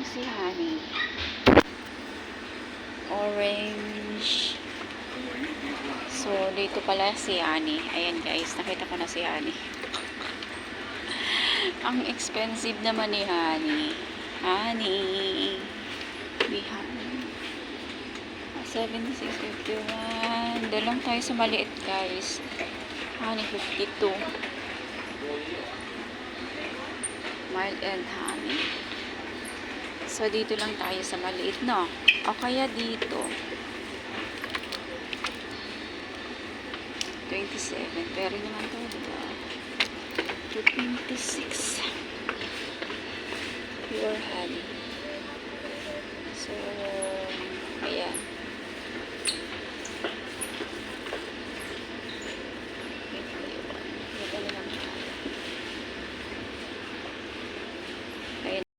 si Honey. Orange. So, dito pala si Honey. Ayan guys, nakita ko na si Honey. Ang expensive naman ni Honey. Honey. Be Honey. 76.51. Doon lang tayo sa maliit guys. Honey 52. Mild and honey. So, dito lang tayo sa maliit, no? O kaya dito. 27. Pero naman to, diba? 226. Pure honey. So,